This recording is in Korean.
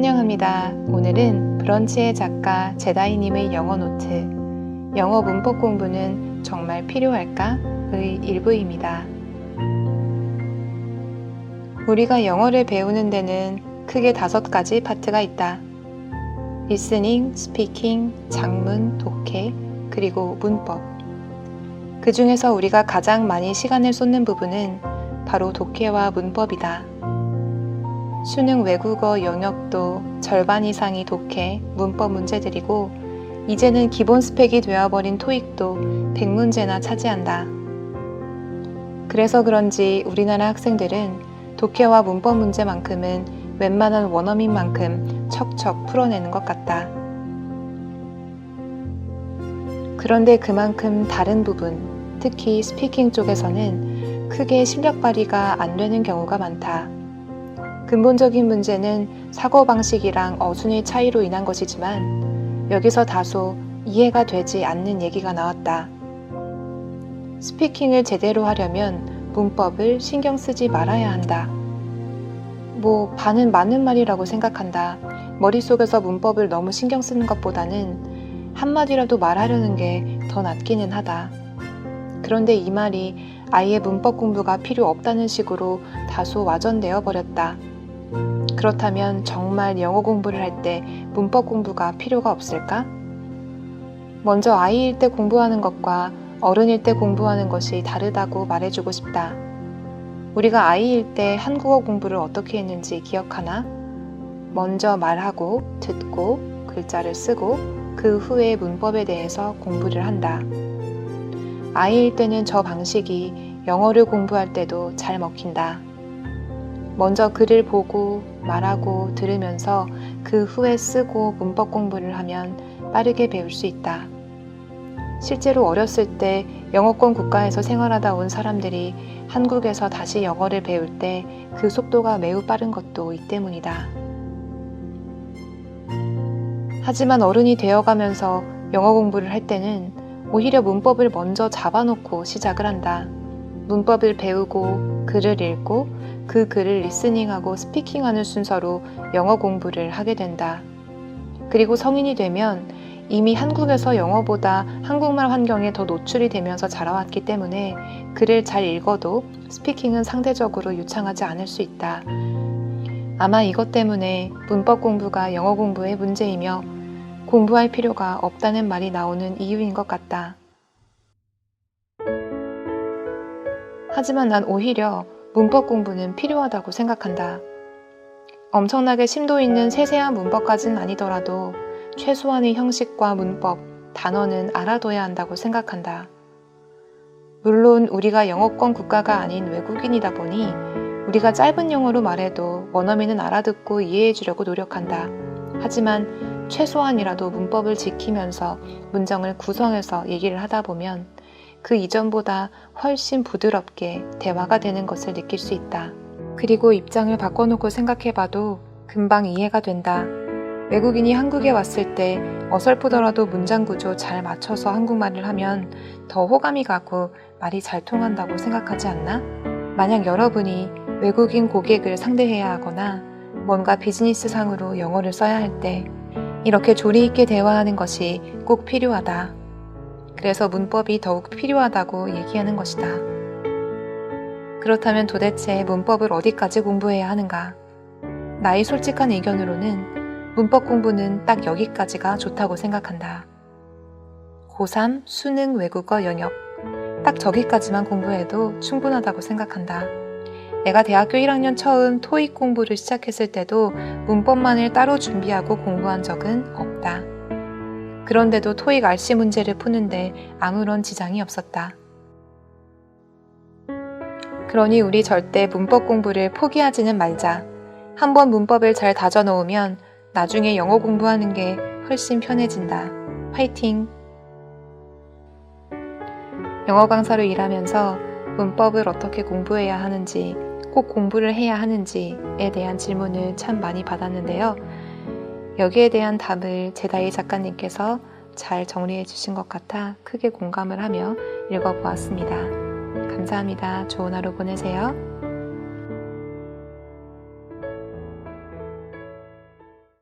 환영합니다. 오늘은 브런치의 작가 제다이님의 영어 노트, 영어 문법 공부는 정말 필요할까?의 일부입니다. 우리가 영어를 배우는 데는 크게 5가지 파트가 있다. 리스닝, 스피킹, 작문, 독해, 그리고 문법. 그 중에서 우리가 가장 많이 시간을 쏟는 부분은 바로 독해와 문법이다. 수능 외국어 영역도 절반 이상이 독해, 문법 문제들이고 이제는 기본 스펙이 되어버린 토익도 100문제나 차지한다. 그래서 그런지 우리나라 학생들은 독해와 문법 문제만큼은 웬만한 원어민만큼 척척 풀어내는 것 같다. 그런데 그만큼 다른 부분, 특히 스피킹 쪽에서는 크게 실력 발휘가 안 되는 경우가 많다. 근본적인 문제는 사고방식이랑 어순의 차이로 인한 것이지만 여기서 다소 이해가 되지 않는 얘기가 나왔다. 스피킹을 제대로 하려면 문법을 신경 쓰지 말아야 한다. 반은 맞는 말이라고 생각한다. 머릿속에서 문법을 너무 신경 쓰는 것보다는 한마디라도 말하려는 게 더 낫기는 하다. 그런데 이 말이 아예 문법 공부가 필요 없다는 식으로 다소 와전되어 버렸다. 그렇다면 정말 영어 공부를 할 때 문법 공부가 필요가 없을까? 먼저 아이일 때 공부하는 것과 어른일 때 공부하는 것이 다르다고 말해주고 싶다. 우리가 아이일 때 한국어 공부를 어떻게 했는지 기억하나? 먼저 말하고, 듣고, 글자를 쓰고, 그 후에 문법에 대해서 공부를 한다. 아이일 때는 저 방식이 영어를 공부할 때도 잘 먹힌다. 먼저 글을 보고, 말하고, 들으면서 그 후에 쓰고 문법 공부를 하면 빠르게 배울 수 있다. 실제로 어렸을 때 영어권 국가에서 생활하다 온 사람들이 한국에서 다시 영어를 배울 때 그 속도가 매우 빠른 것도 이 때문이다. 하지만 어른이 되어가면서 영어 공부를 할 때는 오히려 문법을 먼저 잡아놓고 시작을 한다. 문법을 배우고 글을 읽고 그 글을 리스닝하고 스피킹하는 순서로 영어 공부를 하게 된다. 그리고 성인이 되면 이미 한국에서 영어보다 한국말 환경에 더 노출이 되면서 자라왔기 때문에 글을 잘 읽어도 스피킹은 상대적으로 유창하지 않을 수 있다. 아마 이것 때문에 문법 공부가 영어 공부의 문제이며 공부할 필요가 없다는 말이 나오는 이유인 것 같다. 하지만 난 오히려 문법 공부는 필요하다고 생각한다. 엄청나게 심도 있는 세세한 문법까지는 아니더라도 최소한의 형식과 문법, 단어는 알아둬야 한다고 생각한다. 물론 우리가 영어권 국가가 아닌 외국인이다 보니 우리가 짧은 영어로 말해도 원어민은 알아듣고 이해해 주려고 노력한다. 하지만 최소한이라도 문법을 지키면서 문장을 구성해서 얘기를 하다 보면 그 이전보다 훨씬 부드럽게 대화가 되는 것을 느낄 수 있다. 그리고 입장을 바꿔놓고 생각해봐도 금방 이해가 된다. 외국인이 한국에 왔을 때 어설프더라도 문장 구조 잘 맞춰서 한국말을 하면 더 호감이 가고 말이 잘 통한다고 생각하지 않나? 만약 여러분이 외국인 고객을 상대해야 하거나 뭔가 비즈니스상으로 영어를 써야 할 때 이렇게 조리 있게 대화하는 것이 꼭 필요하다. 그래서 문법이 더욱 필요하다고 얘기하는 것이다. 그렇다면 도대체 문법을 어디까지 공부해야 하는가? 나의 솔직한 의견으로는 문법 공부는 딱 여기까지가 좋다고 생각한다. 고3 수능 외국어 영역, 딱 저기까지만 공부해도 충분하다고 생각한다. 내가 대학교 1학년 처음 토익 공부를 시작했을 때도 문법만을 따로 준비하고 공부한 적은 없다. 그런데도 토익 RC 문제를 푸는데 아무런 지장이 없었다. 그러니 우리 절대 문법 공부를 포기하지는 말자. 한번 문법을 잘 다져놓으면 나중에 영어 공부하는 게 훨씬 편해진다. 화이팅! 영어 강사로 일하면서 문법을 어떻게 공부해야 하는지, 꼭 공부를 해야 하는지에 대한 질문을 참 많이 받았는데요. 여기에 대한 답을 제다이 작가님께서 잘 정리해 주신 것 같아 크게 공감을 하며 읽어보았습니다. 감사합니다. 좋은 하루 보내세요.